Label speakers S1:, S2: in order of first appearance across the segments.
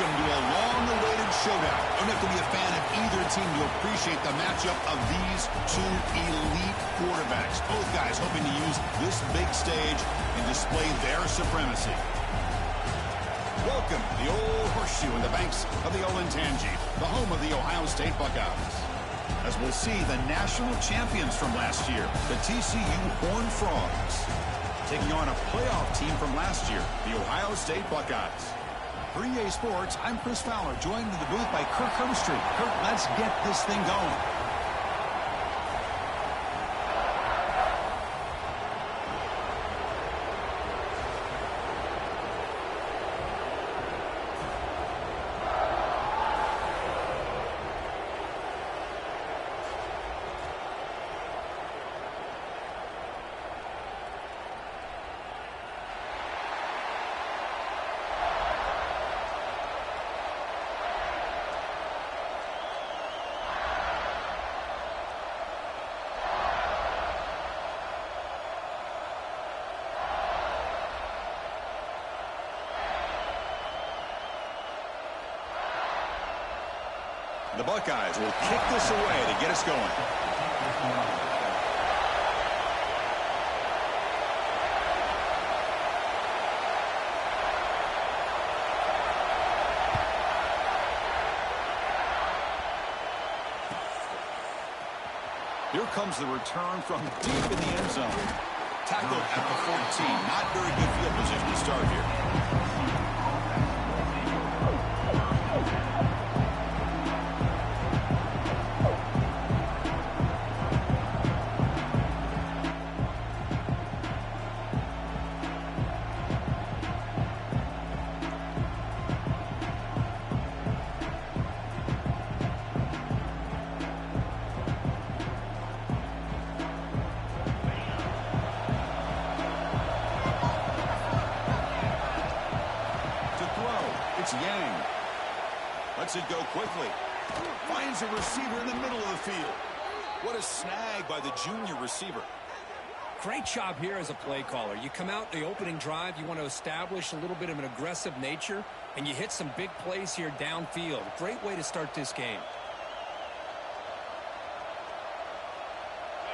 S1: Welcome to a long-awaited showdown. You don't have to be a fan of either team to appreciate the matchup of these two elite quarterbacks. Both guys hoping to use this big stage and display their supremacy. Welcome to the old horseshoe in the banks of the Olentangy, the home of the Ohio State Buckeyes. As we'll see, the national champions from last year, the TCU Horned Frogs, taking on a playoff team from last year, the Ohio State Buckeyes. For EA Sports, I'm Chris Fowler, joined in the booth by Kirk Herbstreit. Kirk, let's get this thing going. The Buckeyes will kick this away to get us going. Here comes the return from deep in the end zone. Tackled at the 14. Not very good field position to start here. It's Yang. Lets it go quickly. Finds a receiver in the middle of the field. What a snag by the junior receiver.
S2: Great job here as a play caller. You come out the opening drive, you want to establish a little bit of an aggressive nature, and you hit some big plays here downfield. Great way to start this game.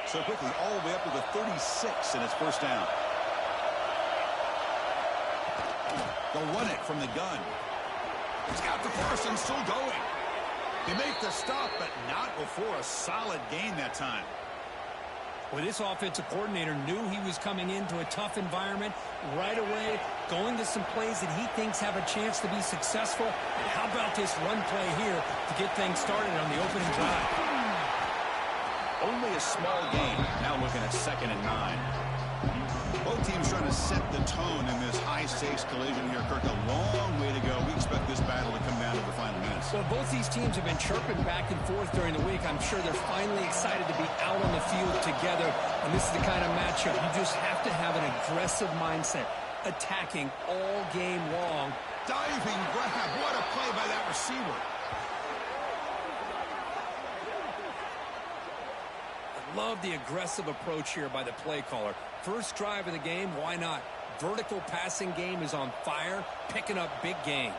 S1: So quickly, all the way up to the 36, and it's first down. They'll run it from the gun. He's got the first and still going. They make the stop, but not before a solid gain that time.
S2: Well, this offensive coordinator knew he was coming into a tough environment right away, going to some plays that he thinks have a chance to be successful. And how about this run play here to get things started on the opening drive?
S1: Only a small gain. Now looking at 2nd and 9. Both teams trying to set the tone in this high-stakes collision here, Kirk. A long way to go. We expect this battle to come down to the final minutes.
S2: Well, both these teams have been chirping back and forth during the week. I'm sure they're finally excited to be out on the field together. And this is the kind of matchup you just have to have an aggressive mindset, attacking all game long.
S1: Diving grab. What a play by that receiver.
S2: Love the aggressive approach here by the play caller. First drive of the game, why not? Vertical passing game is on fire, picking up big gains.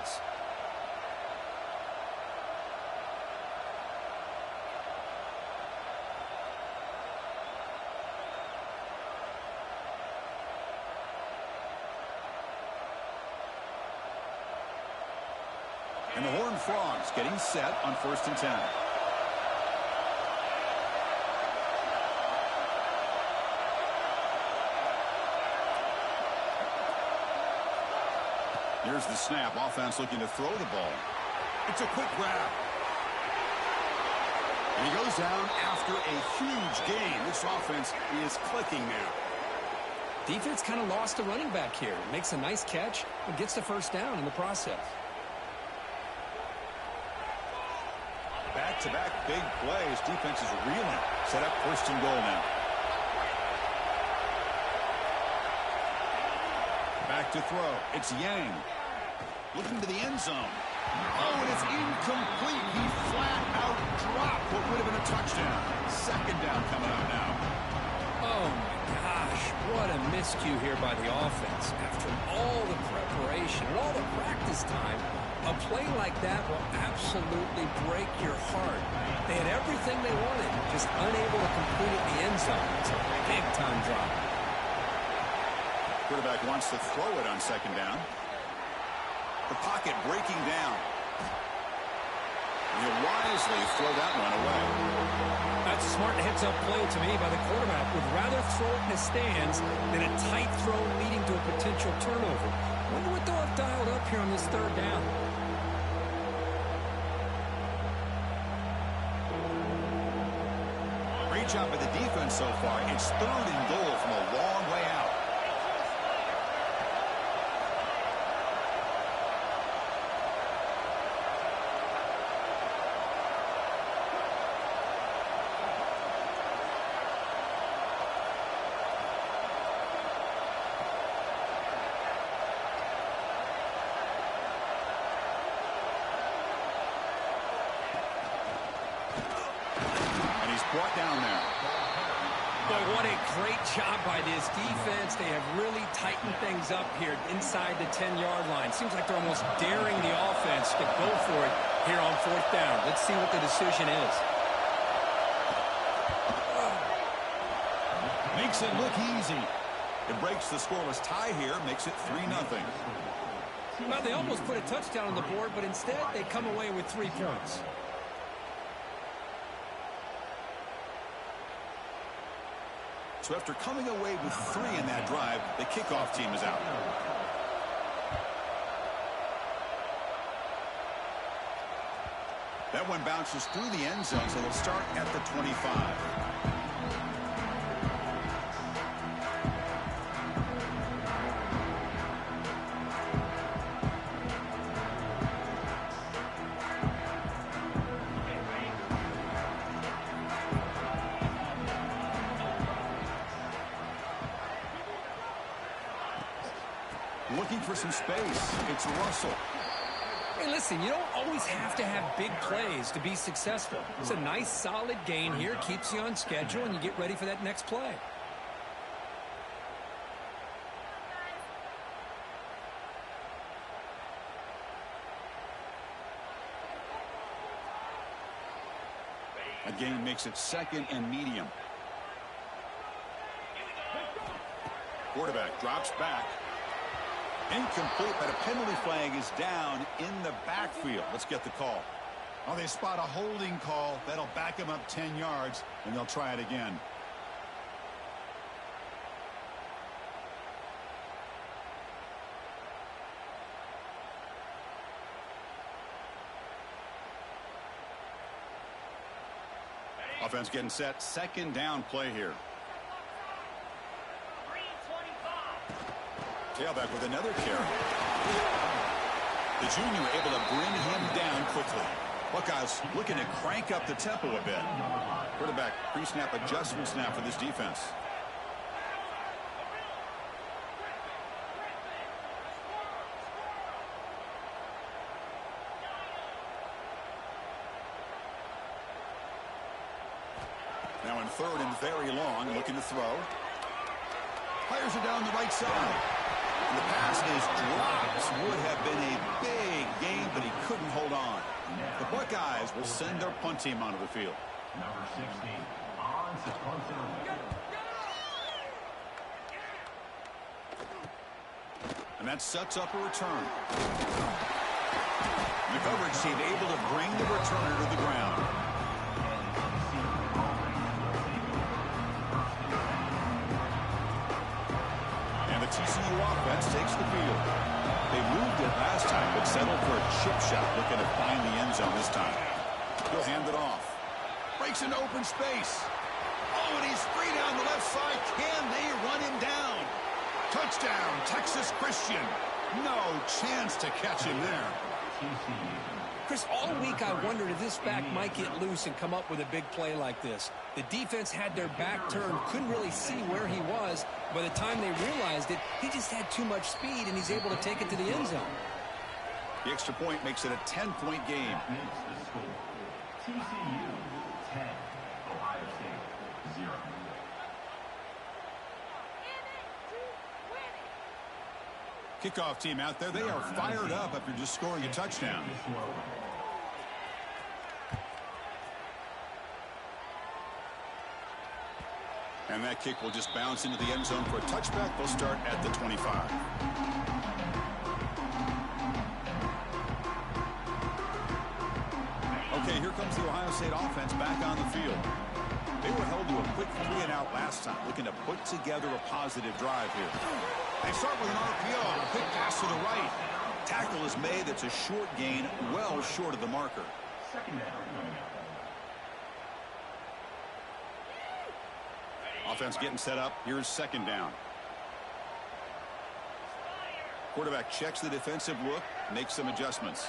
S1: And the Horned Frogs getting set on 1st and 10. Here's the snap. Offense looking to throw the ball. It's a quick grab. And he goes down after a huge gain. This offense is clicking now.
S2: Defense kind of lost the running back here. Makes a nice catch and gets the first down in the process.
S1: Back-to-back big plays. Defense is reeling. Set up 1st and goal now. Back to throw. It's Yang. Looking to the end zone. Oh, and it's incomplete. He flat out dropped what would have been a touchdown. 2nd down coming up now.
S2: Oh, my gosh. What a miscue here by the offense. After all the preparation and all the practice time, A play like that will absolutely break your heart. They had everything they wanted, just unable to complete it in the end zone. It's a big-time drop.
S1: Quarterback wants to throw it on second down. The pocket breaking down. And he'll wisely throw that one away.
S2: That's a smart heads-up play to me by the quarterback. Would rather throw it in the stands than a tight throw leading to a potential turnover. Wonder what they'll have dialed up here on this third down.
S1: Great job by the defense so far. It's 3rd and goal from a long way out. Brought down there.
S2: Boy, what a great job by this defense. They have really tightened things up here inside the 10-yard line. Seems like they're almost daring the offense to go for it here on 4th down. Let's see what the decision is.
S1: Makes it look easy. It breaks the scoreless tie here, makes it 3-0.
S2: Well, they almost put a touchdown on the board, but instead they come away with 3 points.
S1: So after coming away with 3 in that drive, the kickoff team is out. That one bounces through the end zone, so they'll start at the 25. Looking for some space. It's Russell.
S2: Hey, listen, you don't always have to have big plays to be successful. It's a nice, solid gain here. Keeps you on schedule, and you get ready for that next play.
S1: A gain makes it 2nd and medium. Quarterback drops back. Incomplete, but a penalty flag is down in the backfield. Let's get the call. Oh, they spot a holding call. That'll back them up 10 yards, and they'll try it again. Offense getting set. 2nd down play here. Tailback with another carry. The junior able to bring him down quickly. Buckeyes looking to crank up the tempo a bit. Quarterback pre-snap adjustments now for this defense. Now in 3rd and very long, looking to throw. Fires it down the right side. And the pass is dropped. Would have been a big gain, but he couldn't hold on. The Buckeyes will send their punt team onto the field.
S3: Number 16, on to punt team.
S1: And that sets up a return. The coverage team able to bring the returner to the ground. TCU offense takes the field. They moved it last time, but settled for a chip shot, looking to find the end zone this time. He'll hand it off. Breaks into open space. Oh, and he's free down the left side. Can they run him down? Touchdown, Texas Christian. No chance to catch him there.
S2: Chris, all week I wondered if this back might get loose and come up with a big play like this. The defense had their back turned, couldn't really see where he was. By the time they realized it, he just had too much speed, and he's able to take it to the end zone.
S1: The extra point makes it a 10-point game.
S3: TCU 10, Ohio State 0.
S1: Kickoff team out there. They are fired up after just scoring a touchdown. And that kick will just bounce into the end zone for a touchback. They'll start at the 25. Okay, here comes the Ohio State offense back on the field. They were held to a quick 3-and-out last time, looking to put together a positive drive here. They start with an RPO, a quick pass to the right. Tackle is made. It's a short gain, well short of the marker.
S3: Second down.
S1: Offense getting set up. Here's second down. Quarterback checks the defensive look, makes some adjustments.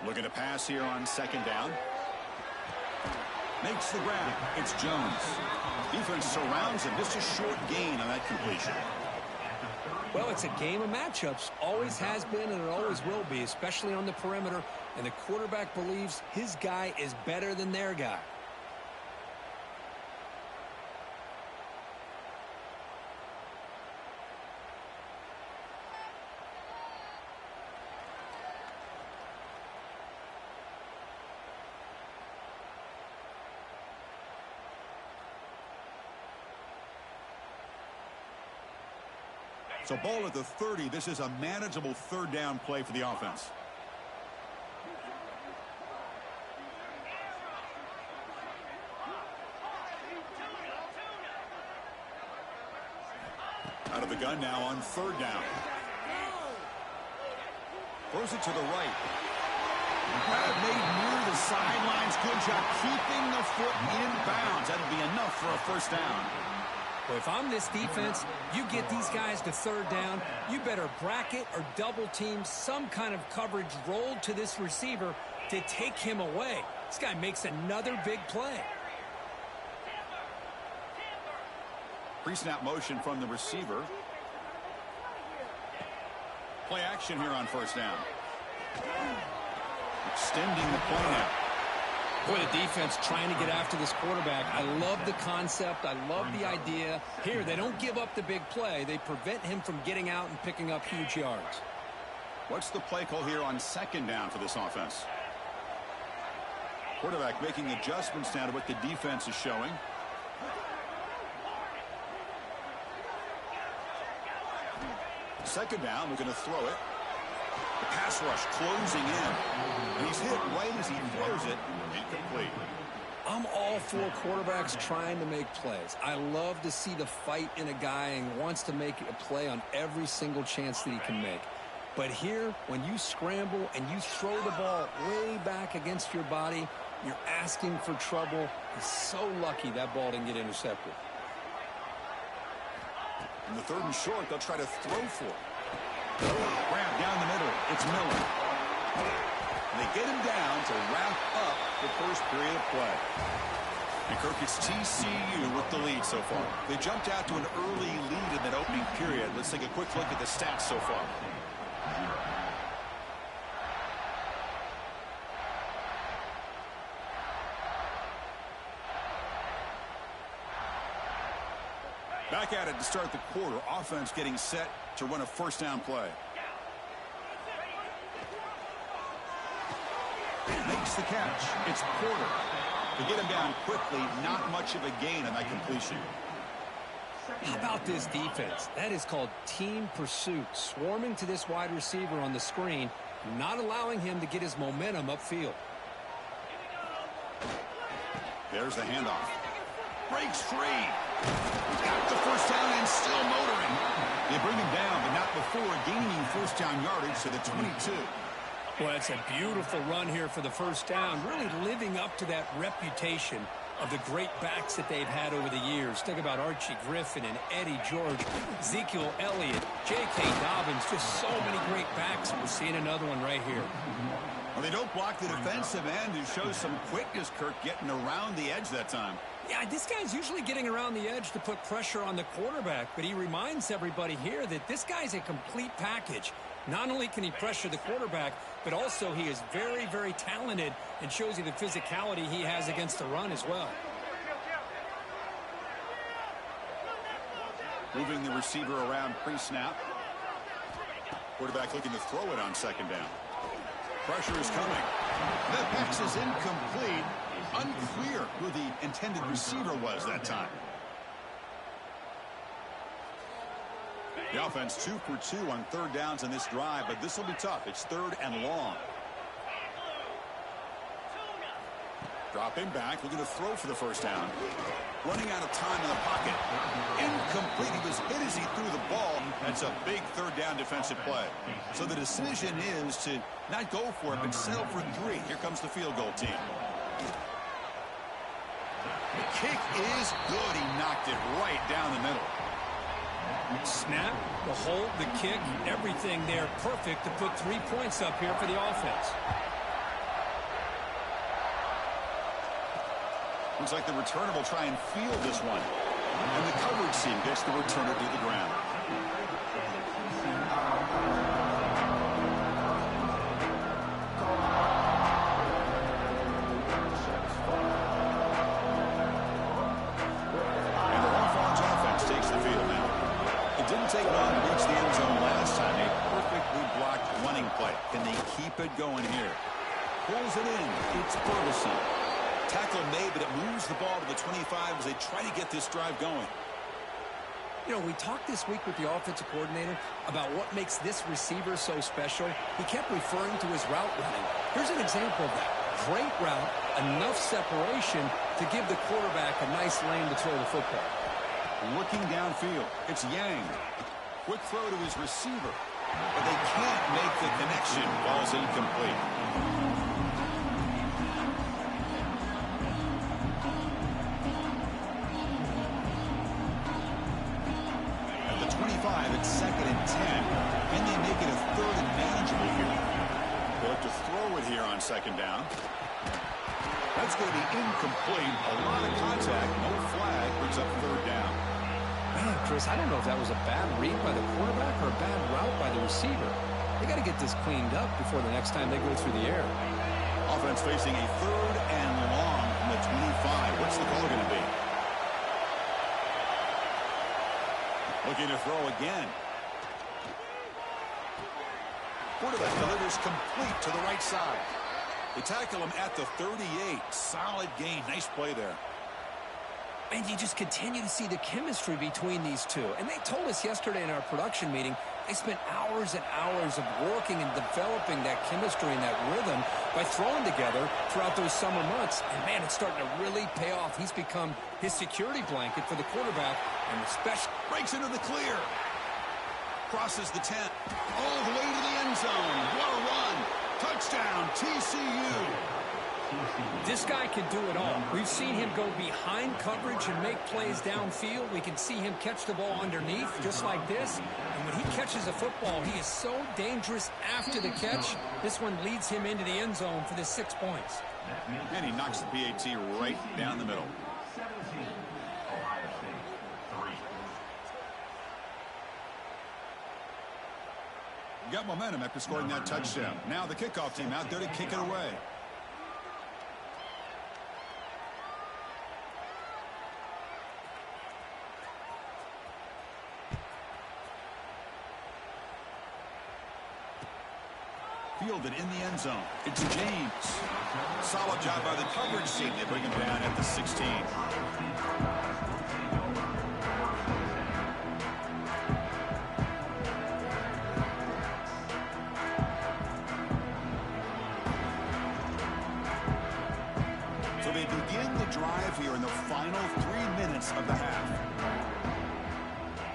S1: Looking to pass here on second down. Makes the grab. It's Jones. Defense surrounds him. Just a short gain on that completion.
S2: Well, it's a game of matchups. Always has been and it always will be, especially on the perimeter. And the quarterback believes his guy is better than their guy.
S1: So ball at the 30. This is a manageable third down play for the offense. Out of the gun now on third down. Throws it to the right. Grab made near the sidelines. Good job keeping the foot in bounds. That'll be enough for a first down.
S2: Well, if I'm this defense, you get these guys to third down, you better bracket or double team some kind of coverage rolled to this receiver to take him away. This guy makes another big play.
S1: Pre-snap motion from the receiver. Play action here on first down. Extending the play now.
S2: Boy, the defense trying to get after this quarterback. I love the concept. I love the idea. Here, they don't give up the big play. They prevent him from getting out and picking up huge yards.
S1: What's the play call here on second down for this offense? Quarterback making adjustments now to what the defense is showing. Second down, we're going to throw it. The pass rush closing in. And he's hit right as he throws it. Incomplete.
S2: I'm all for quarterbacks trying to make plays. I love to see the fight in a guy and wants to make a play on every single chance that he can make. But here, when you scramble and you throw the ball way back against your body, you're asking for trouble. He's so lucky that ball didn't get intercepted.
S1: In the third and short, they'll try to throw for it. Grab down the middle. It's Miller. And they get him down to wrap up the first period of play. And Kirk, it's TCU with the lead so far. They jumped out to an early lead in that opening period. Let's take a quick look at the stats so far. Back at it to start the quarter. Offense getting set to run a first down play. Makes the catch. It's Porter. To get him down quickly, not much of a gain on that completion.
S2: How about this defense? That is called team pursuit. Swarming to this wide receiver on the screen, not allowing him to get his momentum upfield.
S1: There's the handoff. Breaks free. He's got the first down and still motoring. They bring him down, but not before gaining first down yardage to the 22.
S2: Well, it's a beautiful run here for the first down, really living up to that reputation of the great backs that they've had over the years. Think about Archie Griffin and Eddie George, Ezekiel Elliott, J.K. Dobbins, just so many great backs. We're seeing another one right here.
S1: Well, they don't block the defensive end, who shows some quickness, Kirk, getting around the edge that time.
S2: Yeah, this guy's usually getting around the edge to put pressure on the quarterback, but he reminds everybody here that this guy's a complete package. Not only can he pressure the quarterback, but also he is very, very talented and shows you the physicality he has against the run as well.
S1: Moving the receiver around pre-snap. Quarterback looking to throw it on second down. Pressure is coming. The pass is incomplete. Unclear who the intended receiver was that time. The offense 2 for 2 on third downs in this drive, but this will be tough. It's third and long. Dropping back, looking to throw for the first down. Running out of time in the pocket. Incomplete. He was hit as he threw the ball. That's a big third down defensive play. So the decision is to not go for it, but settle for 3. Here comes the field goal team. The kick is good. He knocked it right down the middle.
S2: Snap, the hold, the kick, everything there perfect to put 3 points up here for the offense.
S1: Looks like the returner will try and field this one. And the coverage team gets the returner to the ground. And the Longhorns offense takes the field now. It didn't take long to reach the end zone last time. A perfectly blocked running play. Can they keep it going here? Pulls it in. It's Ferguson. Tackle made, but it moves the ball to the 25 as they try to get this drive going.
S2: You know, we talked this week with the offensive coordinator about what makes this receiver so special. He kept referring to his route running. Here's an example of that. Great route, enough separation to give the quarterback a nice lane to throw the football.
S1: Looking downfield, it's Yang. Quick throw to his receiver, but they can't make the connection. Ball's incomplete. It's 2nd and 10. Can they make it a 3rd and manageable here? They'll have to throw it here on second down. That's going to be incomplete. A lot of contact. No flag. Brings up 3rd down.
S2: Man, Chris, I don't know if that was a bad read by the quarterback or a bad route by the receiver. They got to get this cleaned up before the next time they go through the air.
S1: Offense facing a 3rd and long from the 25. What's the call going to be? Looking to throw again. Quarterback delivers complete to the right side. They tackle him at the 38. Solid gain. Nice play there.
S2: And you just continue to see the chemistry between these two. And they told us yesterday in our production meeting, they spent hours and hours of working and developing that chemistry and that rhythm by throwing together throughout those summer months. And, man, it's starting to really pay off. He's become his security blanket for the quarterback. And especially
S1: breaks into the clear. Crosses the 10. All the way to the end zone. What a run. Touchdown, TCU.
S2: This guy can do it all. We've seen him go behind coverage and make plays downfield. We can see him catch the ball underneath just like this. And when he catches a football, he is so dangerous after the catch. This one leads him into the end zone for the 6 points.
S1: And he knocks the PAT right down the middle.
S3: 17, Ohio State, 3.
S1: Got momentum after scoring that touchdown. Now the kickoff team out there to kick it away. Fielded in the end zone. It's James. Solid job by the coverage team. They bring him down at the 16. So they begin the drive here in the final 3 minutes of the half.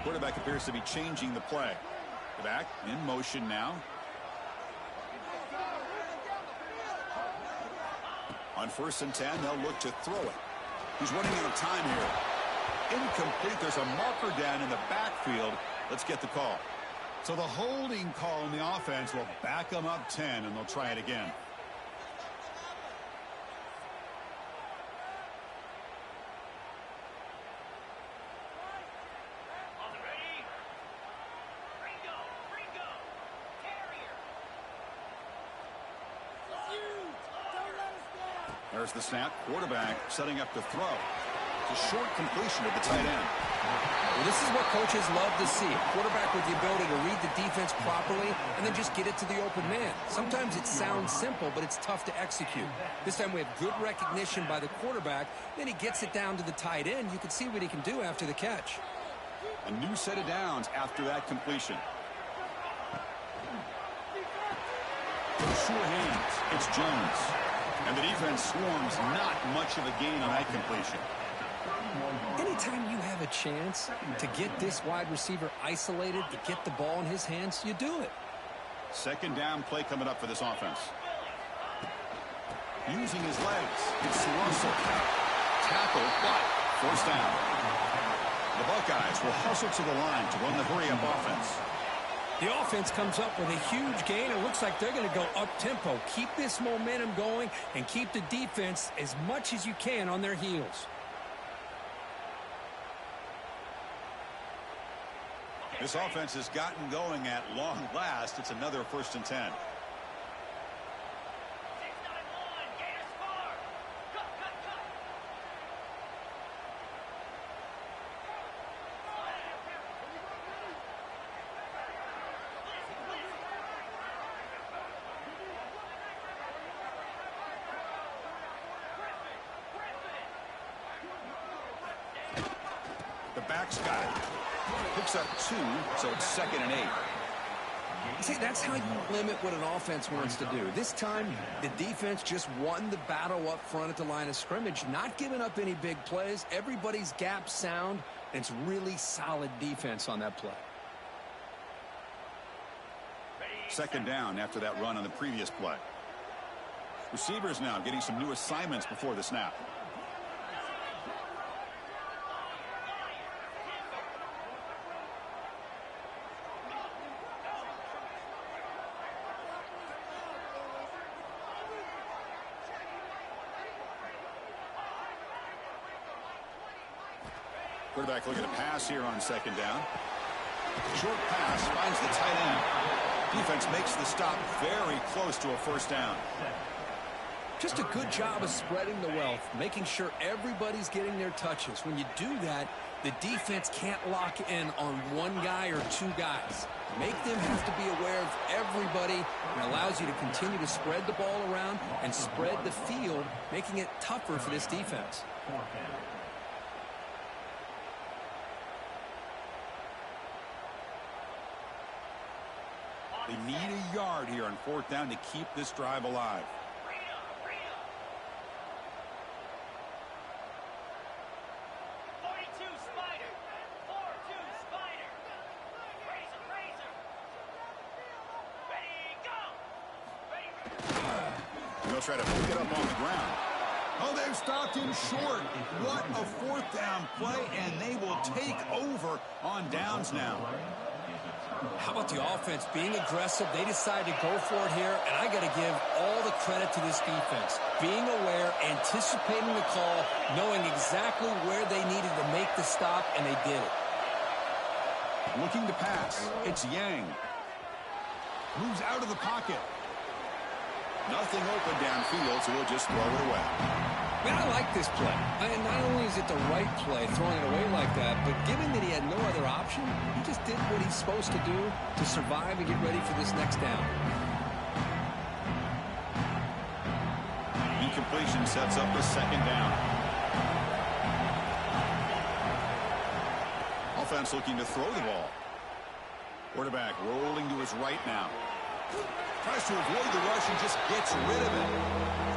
S1: Quarterback appears to be changing the play. Back in motion now. On 1st and 10, they'll look to throw it. He's running out of time here. Incomplete. There's a marker down in the backfield. Let's get the call. So the holding call in the offense will back them up 10, and they'll try it again. There's the snap. Quarterback setting up to throw. It's a short completion at the tight end.
S2: Well, this is what coaches love to see. A quarterback with the ability to read the defense properly and then just get it to the open man. Sometimes it sounds simple, but it's tough to execute. This time we have good recognition by the quarterback. Then he gets it down to the tight end. You can see what he can do after the catch.
S1: A new set of downs after that completion. Sure hands. It's Jones. And the defense swarms. Not much of a gain on that completion.
S2: Anytime you have a chance to get this wide receiver isolated, to get the ball in his hands, you do it.
S1: Second down play coming up for this offense. Using his legs. It's Russell. Tackle, but first down. The Buckeyes will hustle to the line to run the hurry-up offense.
S2: The offense comes up with a huge gain. It looks like they're going to go up-tempo. Keep this momentum going and keep the defense as much as you can on their heels.
S1: This offense has gotten going at long last. It's another 1st and 10. The back's got it. Picks up 2, so it's 2nd and 8.
S2: See, that's how you limit what an offense wants to do. This time, the defense just won the battle up front at the line of scrimmage, not giving up any big plays. Everybody's gap sound, and it's really solid defense on that play.
S1: Second down after that run on the previous play. Receivers now getting some new assignments before the snap. Quarterback looking to pass here on second down. Short pass finds the tight end. Defense makes the stop very close to a first down.
S2: Just a good job of spreading the wealth, making sure everybody's getting their touches. When you do that, the defense can't lock in on one guy or two guys. Make them have to be aware of everybody, and allows you to continue to spread the ball around and spread the field, making it tougher for this defense.
S1: They need a yard here on 4th down to keep this drive alive. They'll try to pick it up on the ground. Oh, they've stopped him short. What a 4th down play, and they will take over on downs now.
S2: How about the offense being aggressive? They decide to go for it here, and I got to give all the credit to this defense. Being aware, anticipating the call, knowing exactly where they needed to make the stop, and they did it.
S1: Looking to pass. It's Yang. Moves out of the pocket. Nothing open downfield, so he'll just throw it away.
S2: Man, I like this play. And not only is it the right play, throwing it away like that, but given that he had no other option, he just did what he's supposed to do to survive and get ready for this next down.
S1: Incompletion sets up the second down. Offense looking to throw the ball. Quarterback rolling to his right now. Tries to avoid the rush and just gets rid of it.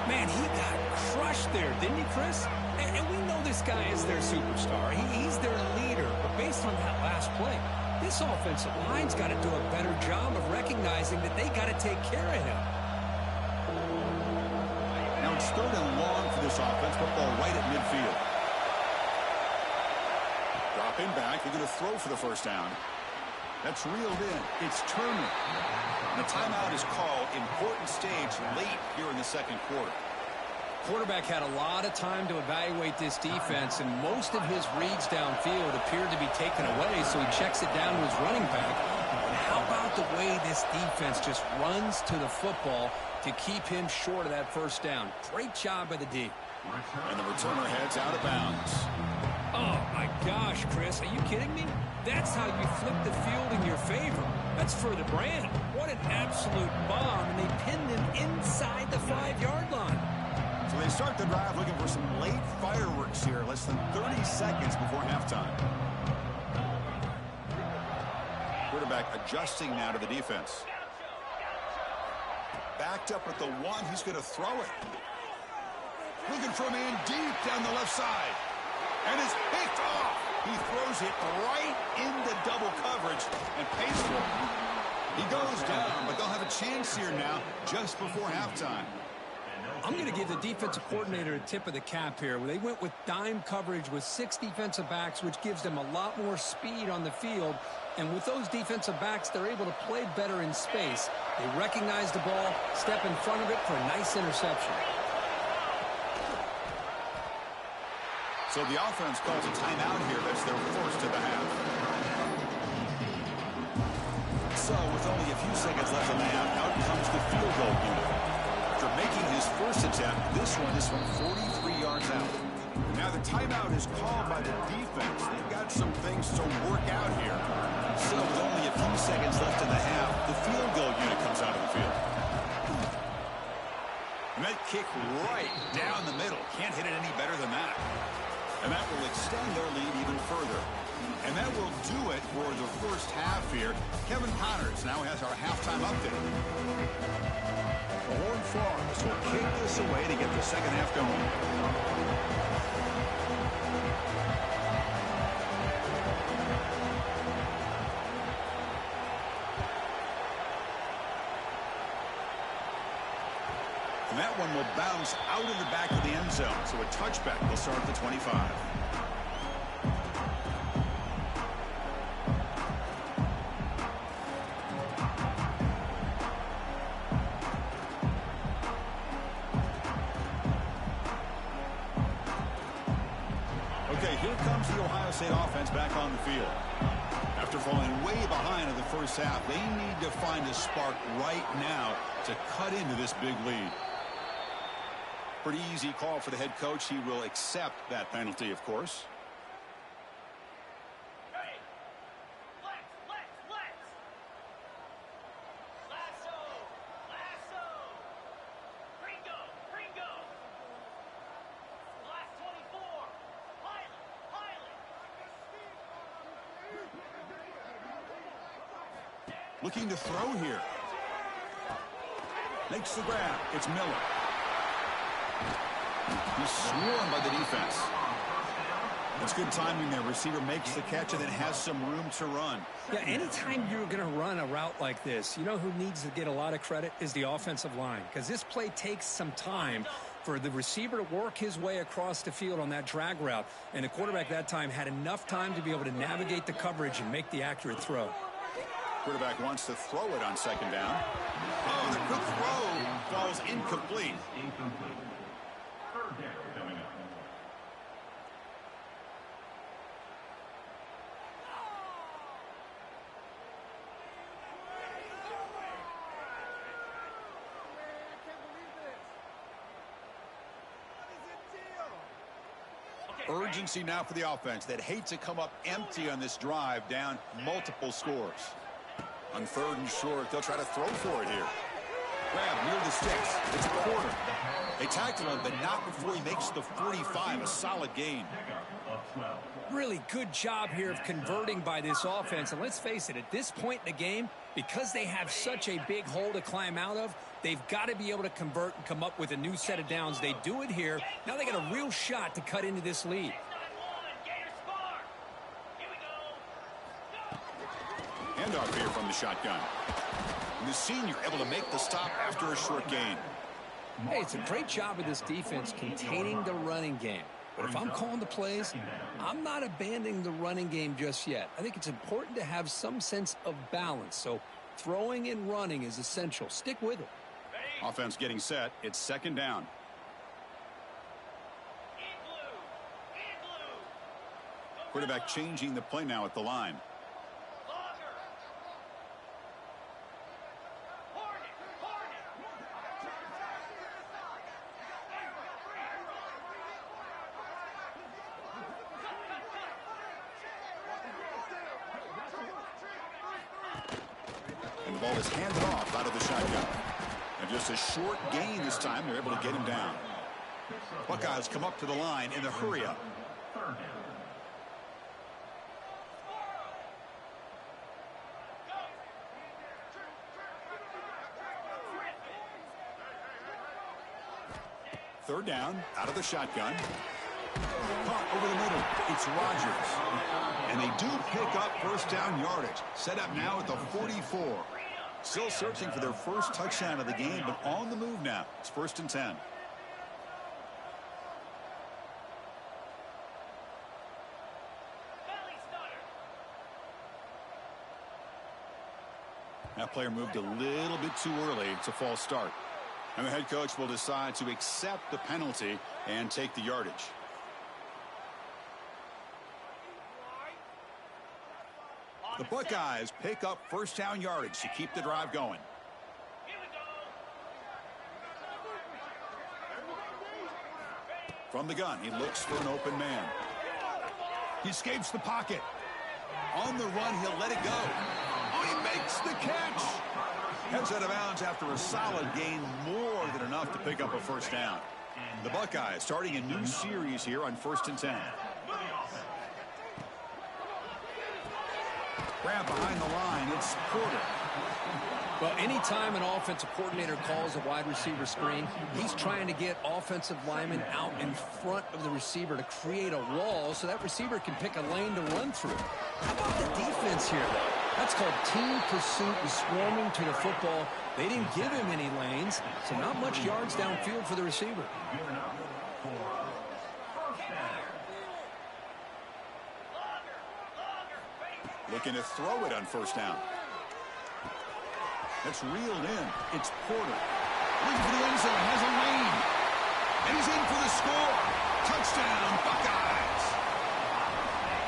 S2: Man, he got crushed there, didn't he, Chris? And we know this guy is their superstar. He's their leader. But based on that last play, this offensive line's got to do a better job of recognizing that they got to take care of him.
S1: Now it's 3rd and long for this offense. Football right at midfield. Dropping back. They're going to throw for the first down. That's reeled in. It's Turner. The timeout is called. Important stage late here in the second quarter.
S2: Quarterback had a lot of time to evaluate this defense, and most of his reads downfield appeared to be taken away, so he checks it down to his running back. And how about the way this defense just runs to the football to keep him short of that first down. Great job by the D.
S1: And the returner heads out of bounds.
S2: Oh, my gosh, Chris. Are you kidding me? That's how you flip the field in your favor. That's for the brand. What an absolute bomb. And they pinned him inside the 5-yard line.
S1: So they start the drive looking for some late fireworks here. Less than 30 seconds before halftime. Quarterback adjusting now to the defense. Backed up at the 1. He's going to throw it. Looking for a man deep down the left side. And it's picked off. He throws it right into double coverage and pays for it. He goes down, but they'll have a chance here now just before halftime.
S2: I'm going to give the defensive coordinator a tip of the cap here. They went with dime coverage with 6 defensive backs, which gives them a lot more speed on the field. And with those defensive backs, they're able to play better in space. They recognize the ball, step in front of it for a nice interception.
S1: So the offense calls a timeout here. That's their first of the half. So with only a few seconds left in the half, out comes the field goal unit. After making his first attempt, this one is from 43 yards out. Now the timeout is called by the defense. They've got some things to work out here. So with only a few seconds left in the half, the field goal unit comes out of the field. And that kick right down the middle. Can't hit it any better than that. And that will extend their lead even further. And that will do it for the first half here. Kevin Connors now has our halftime update. The Horned Frogs will kick this away to get the second half going. And that one will bounce out of the back of the end zone. So a touchback will start at the 25. Okay, here comes the Ohio State offense back on the field. After falling way behind in the first half, they need to find a spark right now to cut into this big lead. Pretty easy call for the head coach. He will accept that penalty, of course.
S4: Hey, let's. Lasso. Ringo. Last 24. Pilot.
S1: Looking to throw here. Makes the grab. It's Miller. He's swarmed by the defense. That's good timing there. Receiver makes the catch and then has some room to run.
S2: Yeah, anytime you're going to run a route like this, you know who needs to get a lot of credit is the offensive line. Because this play takes some time for the receiver to work his way across the field on that drag route. And the quarterback that time had enough time to be able to navigate the coverage and make the accurate throw.
S1: Quarterback wants to throw it on second down. Oh, the quick throw falls incomplete.
S3: Third down coming up.
S1: Urgency now for the offense that hate to come up empty on this drive, down multiple scores. On third and short, they'll try to throw for it here. Grab near the sticks. It's Porter. They tackle him, but not before he makes the 45, a solid gain.
S2: Really good job here of converting by this offense. And let's face it, at this point in the game, because they have such a big hole to climb out of, they've got to be able to convert and come up with a new set of downs. They do it here. Now they got a real shot to cut into this lead.
S1: Handoff here from the shotgun. And the senior able to make the stop after a short gain.
S2: Hey, it's a great job of this defense containing the running game. But if I'm calling the plays, I'm not abandoning the running game just yet. I think it's important to have some sense of balance. So throwing and running is essential. Stick with it.
S1: Offense getting set. It's second down. Quarterback changing the play now at the line. ball is handed off out of the shotgun. And just a short gain this time. They're able to get him down. Buckeyes come up to the line in the hurry-up. Third down, out of the shotgun. Caught over the middle. It's Rodgers. And they do pick up first down yardage. Set up now at the 44. Still searching for their first touchdown of the game, but on the move now. It's 1st and 10. That player moved a little bit too early. It's a false start. And the head coach will decide to accept the penalty and take the yardage. The Buckeyes pick up first down yardage to keep the drive going. From the gun, he looks for an open man. He escapes the pocket. On the run, he'll let it go. Oh, he makes the catch. Heads out of bounds after a solid gain, more than enough to pick up a first down. The Buckeyes starting a new series here on 1st and 10. Grab behind the line, it's Porter.
S2: Well, anytime an offensive coordinator calls a wide receiver screen, he's trying to get offensive linemen out in front of the receiver to create a wall so that receiver can pick a lane to run through. How about the defense here, though? That's called team pursuit and swarming to the football. They didn't give him any lanes, so not much yards downfield for the receiver.
S1: Looking to throw it on first down. That's reeled in. It's Porter. Looking for the end zone. Has a lane. And he's in for the score. Touchdown, Buckeyes.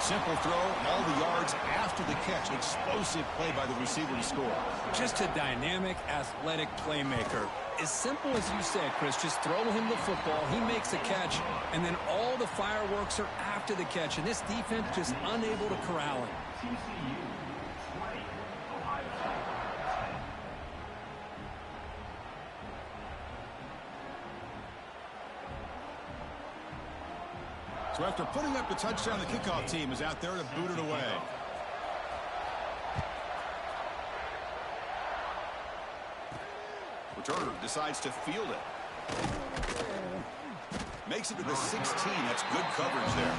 S1: Simple throw, all the yards after the catch. Explosive play by the receiver to score.
S2: Just a dynamic, athletic playmaker. As simple as you said, Chris, just throw him the football, he makes a catch, and then all the fireworks are after the catch, and this defense just unable to corral him.
S1: So after putting up the touchdown, the kickoff team is out there to boot it away. Returner decides to field it. Makes it to the 16. That's good coverage there.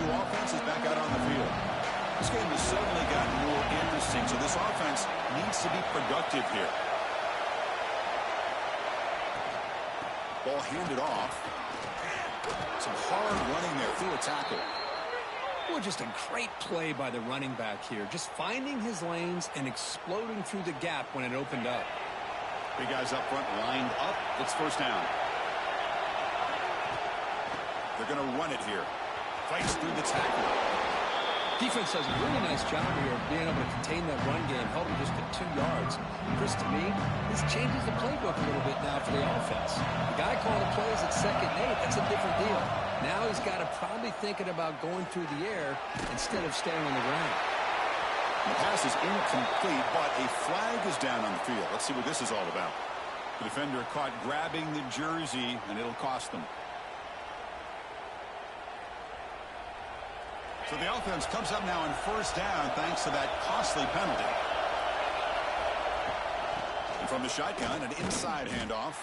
S1: Offense is back out on the field. This game has suddenly gotten more interesting, so this offense needs to be productive here. Ball handed off. Some hard running there through a tackle.
S2: Well, just a great play by the running back here. Just finding his lanes and exploding through the gap when it opened up.
S1: Big guys up front lined up. It's first down. They're going to run it here. Fights through the tackle.
S2: Defense does a really nice job here of being able to contain that run game. Held him just to 2 yards. Chris, to me, this changes the playbook a little bit now for the offense. The guy calling the plays at 2nd and 8, that's a different deal. Now he's got to probably thinking about going through the air instead of staying on the ground.
S1: The pass is incomplete, but a flag is down on the field. Let's see what this is all about. The defender caught grabbing the jersey, and it'll cost them. So the offense comes up now on first down thanks to that costly penalty. And from the shotgun, an inside handoff.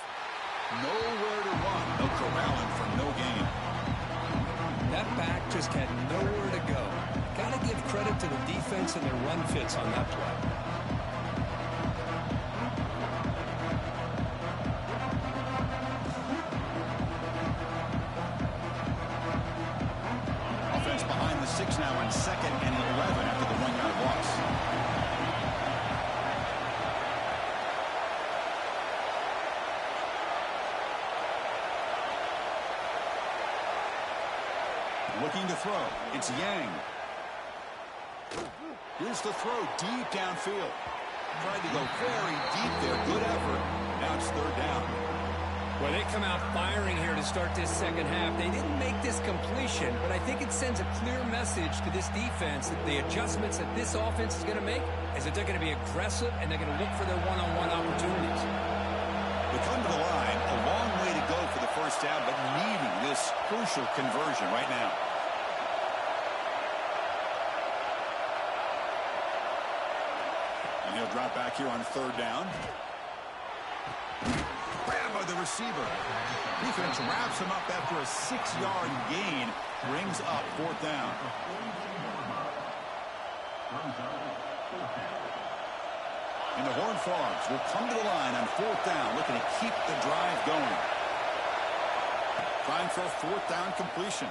S1: Nowhere to run. They'll corral him for no gain.
S2: That back just had nowhere to go. Got to give credit to the defense and their run fits on that play.
S1: Behind the 6 now on 2nd and 11 after the 1-yard loss. Looking to throw. It's Yang. Here's the throw deep downfield. Tried to go very deep there. Good effort. Now it's third down.
S2: Well, they come out firing here to start this second half. They didn't make this completion, but I think it sends a clear message to this defense that the adjustments that this offense is going to make is that they're going to be aggressive and they're going to look for their one-on-one opportunities.
S1: They come to the line, a long way to go for the first down, but needing this crucial conversion right now. And he'll drop back here on third down. Grabbed by the receiver. Defense wraps him up after a 6-yard gain. Brings up fourth down. And the Horned Frogs will come to the line on fourth down, looking to keep the drive going. Trying for a fourth down completion.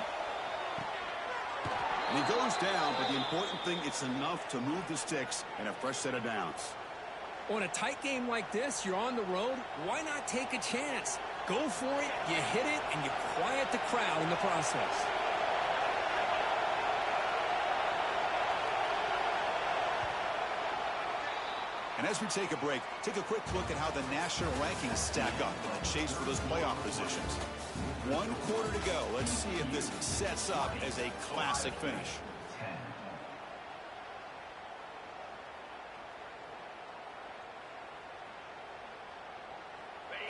S1: And he goes down, but the important thing, it's enough to move the sticks and a fresh set of downs.
S2: On a tight game like this, you're on the road, why not take a chance? Go for it, you hit it, and you quiet the crowd in the process.
S1: And as we take a break, take a quick look at how the national rankings stack up in the chase for those playoff positions. 1 quarter to go. Let's see if this sets up as a classic finish.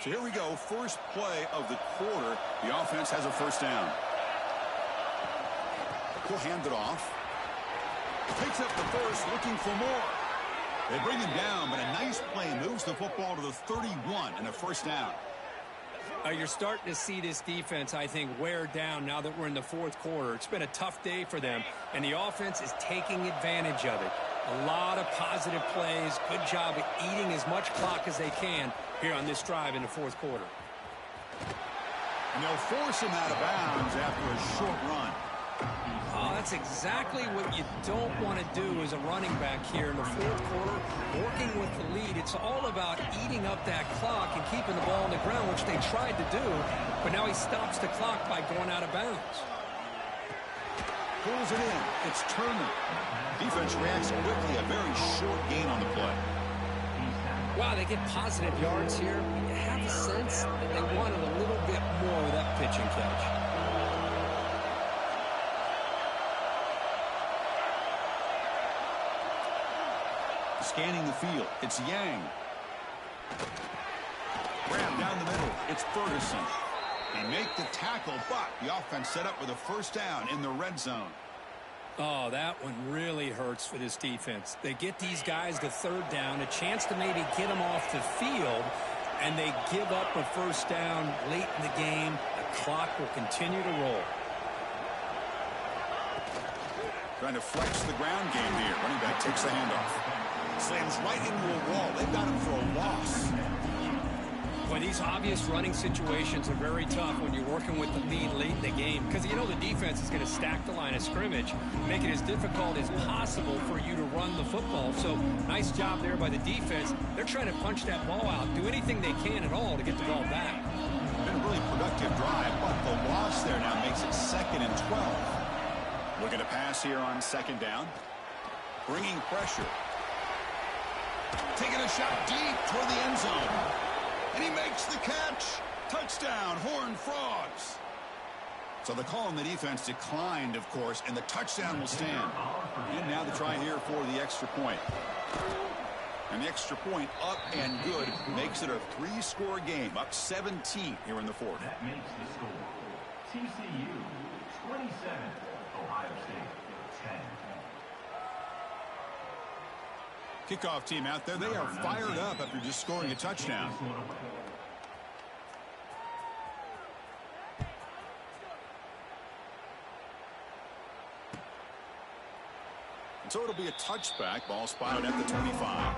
S1: So here we go. First play of the quarter. The offense has a first down. He'll hand it off. Takes up the first, looking for more. They bring him down, but a nice play moves the football to the 31 and a first down.
S2: You're starting to see this defense, I think, wear down now that we're in the fourth quarter. It's been a tough day for them, and the offense is taking advantage of it. A lot of positive plays. Good job at eating as much clock as they can here on this drive in the fourth quarter.
S1: And they'll force him out of bounds after a short run.
S2: Oh, that's exactly what you don't want to do as a running back here in the fourth quarter. Working with the lead, it's all about eating up that clock and keeping the ball on the ground, which they tried to do, but now he stops the clock by going out of bounds.
S1: Pulls it in. It's Turner. Defense reacts quickly. A very short gain on the play.
S2: Wow, they get positive yards here. You have a sense that they wanted a little bit more of that pitch and catch.
S1: Scanning the field, it's Yang. Grab down the middle, it's Ferguson. They make the tackle, but the offense set up with a first down in the red zone.
S2: Oh, that one really hurts for this defense. They get these guys to third down, a chance to maybe get them off the field, and they give up a first down late in the game. The clock will continue to roll.
S1: Trying to flex the ground game here. Running back takes the handoff. Slams right into a wall. They've got him for a loss.
S2: Well, these obvious running situations are very tough when you're working with the lead late in the game because you know the defense is going to stack the line of scrimmage, make it as difficult as possible for you to run the football. So nice job there by the defense. They're trying to punch that ball out, do anything they can at all to get the ball back.
S1: Been a really productive drive, but the loss there now makes it 2nd and 12. Looking to pass here on second down. Bringing pressure. Taking a shot deep toward the end zone. And he makes the catch. Touchdown, Horned Frogs. So the call on the defense declined, of course, and the touchdown will stand. And now the try here for the extra point. And the extra point up and good makes it a 3-score game, up 17 here in the fourth.
S3: That makes the score TCU 27, Ohio State 10.
S1: Kickoff team out there. They are fired up after just scoring a touchdown. And so it'll be a touchback. Ball spotted at the 25.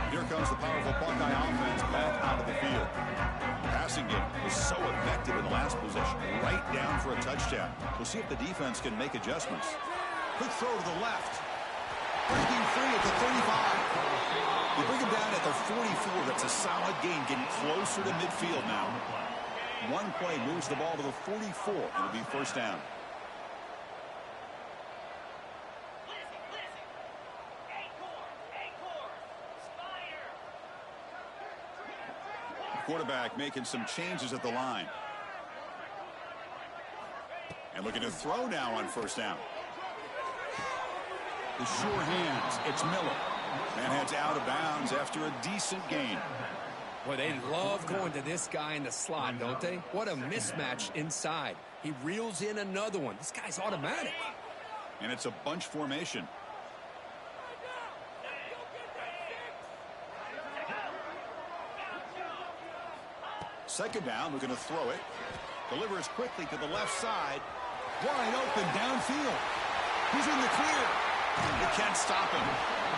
S1: Here comes the powerful Buckeye offense back out of the field. Passing game was so effective in the last possession. Right down for a touchdown. We'll see if the defense can make adjustments. Quick throw to the left. Breaking free at the 35. They bring him down at the the 44. That's a solid gain, getting closer to midfield now. One play moves the ball to the 44. It'll be first down. Quarterback making some changes at the line. And looking to throw now on first down. The sure hands. It's Miller. And heads out of bounds after a decent gain.
S2: Well, they love going to this guy in the slot, don't they? What a mismatch inside. He reels in another one. This guy's automatic.
S1: And it's a bunch formation. Second down, looking to throw it. Delivers quickly to the left side. Wide open downfield. He's in the clear. They can't stop him.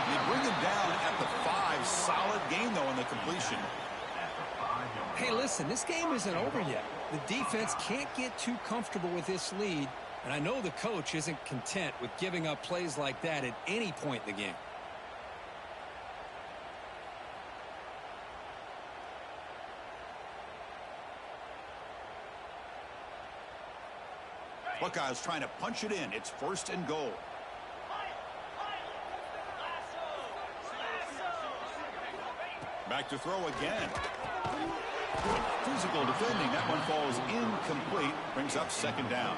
S1: They bring him down at the 5. Solid gain, though, on the completion.
S2: Hey, listen, this game isn't over yet. The defense can't get too comfortable with this lead, and I know the coach isn't content with giving up plays like that at any point in the game.
S1: Buckeyes trying to punch it in. It's first and goal. Back to throw again. Physical defending. That one falls incomplete. Brings up second down.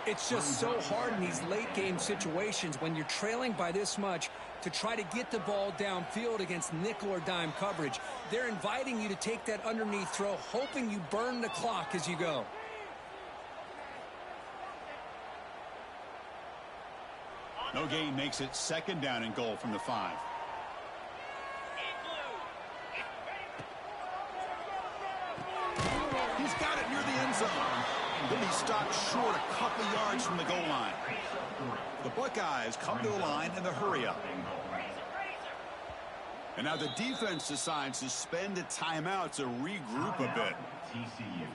S2: It's just so hard in these late game situations when you're trailing by this much to try to get the ball downfield against nickel or dime coverage. They're inviting you to take that underneath throw, hoping you burn the clock as you go.
S1: No gain makes it second down and goal from the 5. He's got it near the end zone. He'll be stopped short a couple yards from the goal line. The Buckeyes come to the line in the hurry-up. And now the defense decides to spend a timeout to regroup a bit.
S3: TCU.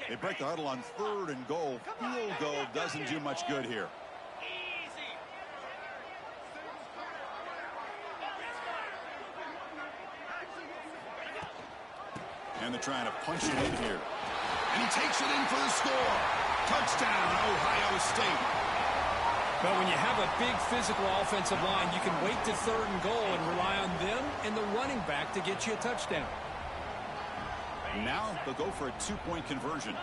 S1: They break the huddle on third and goal. Field goal doesn't do much good here. And they're trying to punch it in here. And he takes it in for the score. Touchdown, Ohio State.
S2: But when you have a big physical offensive line, you can wait to third and goal and rely on them and the running back to get you a touchdown.
S1: Now they'll go for a 2-point conversion.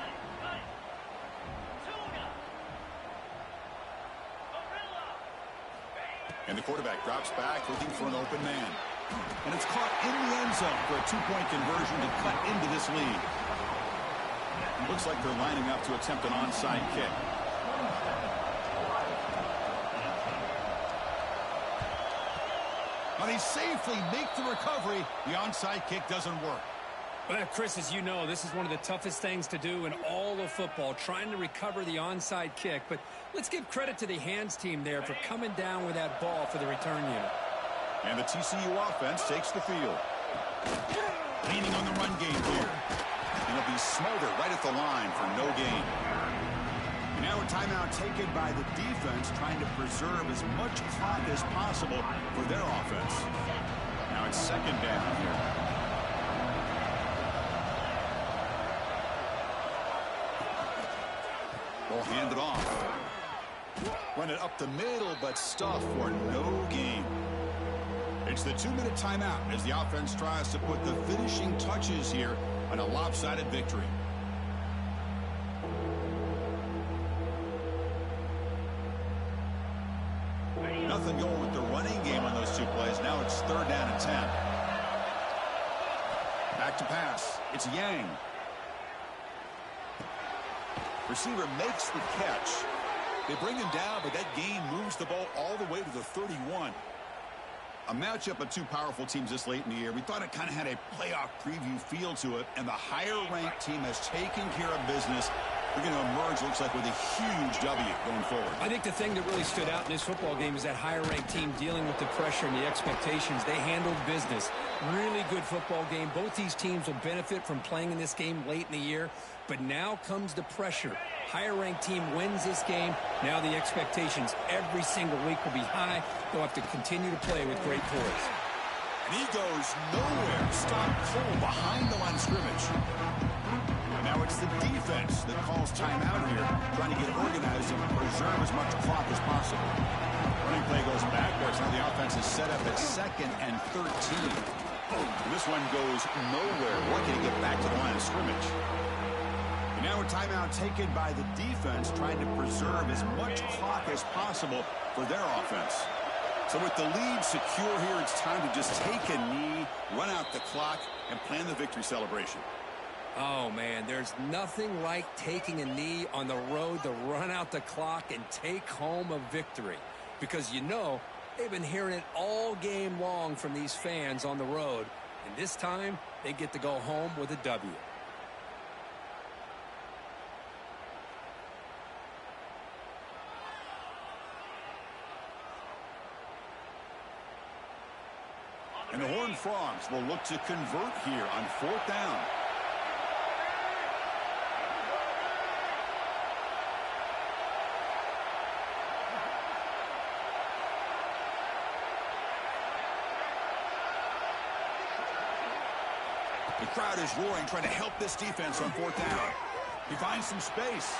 S1: And the quarterback drops back looking for an open man. And it's caught in the end zone for a 2-point conversion to cut into this lead. Looks like they're lining up to attempt an onside kick. Now they safely make the recovery. The onside kick doesn't work.
S2: Well, Chris, as you know, this is one of the toughest things to do in all of football, trying to recover the onside kick. But let's give credit to the hands team there for coming down with that ball for the return unit.
S1: And the TCU offense takes the field. Leaning on the run game here. And it'll be smothered right at the line for no gain. Now a timeout taken by the defense, trying to preserve as much clock as possible for their offense. Now it's second down here. Ball handed off. Run it up the middle, but stuffed for no gain. It's the 2-minute timeout as the offense tries to put the finishing touches here on a lopsided victory. Nothing going with the running game on those 2 plays. Now it's third down and 10. Back to pass. It's Yang. Receiver makes the catch. They bring him down, but that gain moves the ball all the way to the 31. A matchup of 2 powerful teams this late in the year. We thought it kind of had a playoff preview feel to it, and the higher-ranked team has taken care of business They're going to emerge, looks like, with a huge W going forward.
S2: I think the thing that really stood out in this football game is that higher-ranked team dealing with the pressure and the expectations. They handled business. Really good football game. Both these teams will benefit from playing in this game late in the year. But now comes the pressure. Higher-ranked team wins this game. Now the expectations every single week will be high. They'll have to continue to play with great poise.
S1: And he goes nowhere. Stop cold behind the line of scrimmage. And now it's the defense that calls timeout here, trying to get organized and preserve as much clock as possible. Running play goes backwards. Now the offense is set up at 2nd and 13. And this one goes nowhere. Lucky to get back to the line of scrimmage. And now a timeout taken by the defense, trying to preserve as much clock as possible for their offense. So with the lead secure here, it's time to just take a knee, run out the clock, and plan the victory celebration.
S2: Oh, man, there's nothing like taking a knee on the road to run out the clock and take home a victory. Because you know, they've been hearing it all game long from these fans on the road. And this time, they get to go home with a W.
S1: And the Horned Frogs will look to convert here on 4th down. The crowd is roaring, trying to help this defense on 4th down. He finds some space.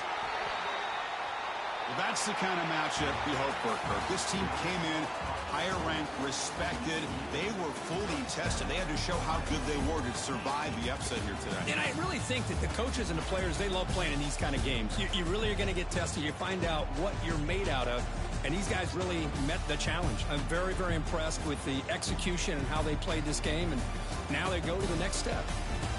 S1: Well, that's the kind of matchup we hope for, Kirk. This team came in higher ranked, respected. They were fully tested. They had to show how good they were to survive the upset here today.
S2: And I really think that the coaches and the players, they love playing in these kind of games. You really are going to get tested. You find out what you're made out of. And these guys really met the challenge. I'm very, very impressed with the execution and how they played this game. And now they go to the next step.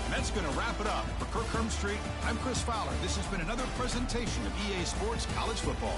S1: And that's going to wrap it up. For Kirk Street, I'm Chris Fowler. This has been another presentation of EA Sports College Football.